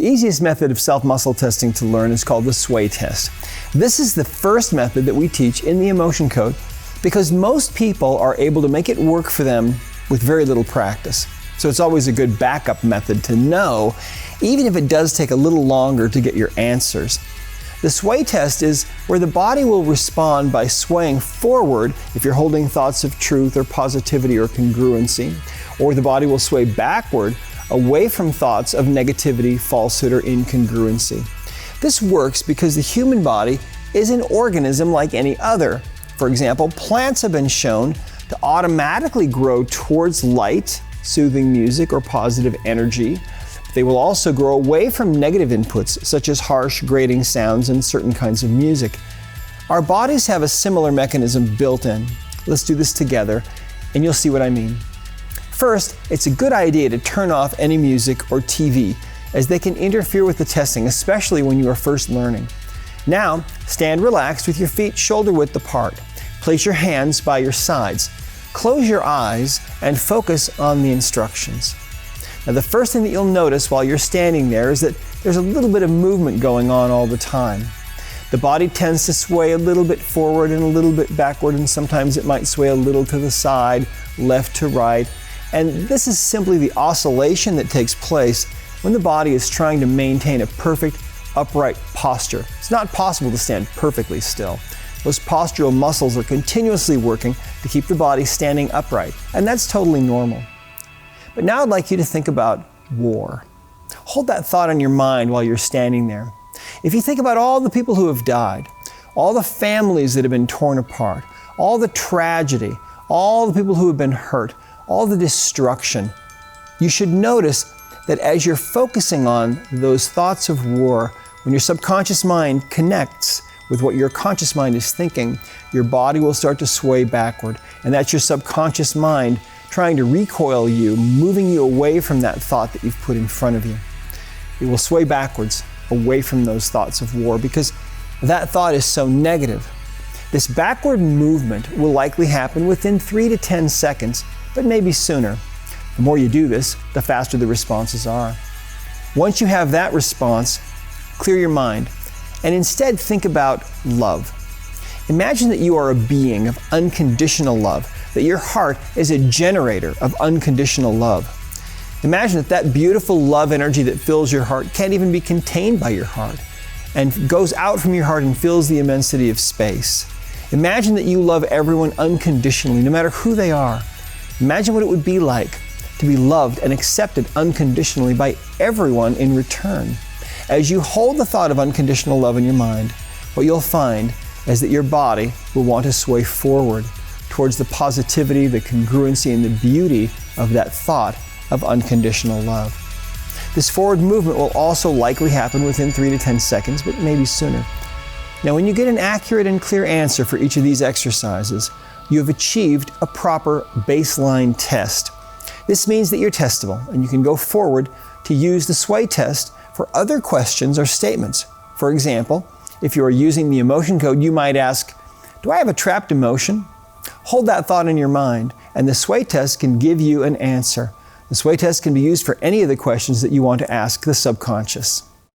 easiest method of self-muscle testing to learn is called the sway test. This is the first method that we teach in the Emotion Code because most people are able to make it work for them with very little practice. So it's always a good backup method to know, even if it does take a little longer to get your answers. The sway test is where the body will respond by swaying forward if you're holding thoughts of truth or positivity or congruency, or the body will sway backward away from thoughts of negativity, falsehood, or incongruency. This works because the human body is an organism like any other. For example, plants have been shown to automatically grow towards light, soothing music, or positive energy. They will also grow away from negative inputs, such as harsh, grating sounds and certain kinds of music. Our bodies have a similar mechanism built in. Let's do this together, and you'll see what I mean. First, it's a good idea to turn off any music or TV, as they can interfere with the testing, especially when you are first learning. Now, stand relaxed with your feet shoulder-width apart. Place your hands by your sides. Close your eyes and focus on the instructions. Now, the first thing that you'll notice while you're standing there is that there's a little bit of movement going on all the time. The body tends to sway a little bit forward and a little bit backward, and sometimes it might sway a little to the side, left to right. And this is simply the oscillation that takes place when the body is trying to maintain a perfect upright posture. It's not possible to stand perfectly still. Those postural muscles are continuously working to keep the body standing upright, and that's totally normal. But now I'd like you to think about war. Hold that thought in your mind while you're standing there. If you think about all the people who have died, all the families that have been torn apart, all the tragedy, all the people who have been hurt, all the destruction, you should notice that as you're focusing on those thoughts of war, when your subconscious mind connects with what your conscious mind is thinking, your body will start to sway backward. And that's your subconscious mind trying to recoil you, moving you away from that thought that you've put in front of you. It will sway backwards away from those thoughts of war because that thought is so negative. This backward movement will likely happen within 3 to 10 seconds, but maybe sooner. The more you do this, the faster the responses are. Once you have that response, clear your mind and instead think about love. Imagine that you are a being of unconditional love, that your heart is a generator of unconditional love. Imagine that beautiful love energy that fills your heart can't even be contained by your heart and goes out from your heart and fills the immensity of space. Imagine that you love everyone unconditionally, no matter who they are. Imagine what it would be like to be loved and accepted unconditionally by everyone in return. As you hold the thought of unconditional love in your mind, what you'll find is that your body will want to sway forward towards the positivity, the congruency, and the beauty of that thought of unconditional love. This forward movement will also likely happen within 3 to 10 seconds, but maybe sooner. Now, when you get an accurate and clear answer for each of these exercises, you have achieved a proper baseline test. This means that you're testable, and you can go forward to use the sway test for other questions or statements. For example, if you are using the emotion code, you might ask, do I have a trapped emotion? Hold that thought in your mind, and the sway test can give you an answer. The sway test can be used for any of the questions that you want to ask the subconscious.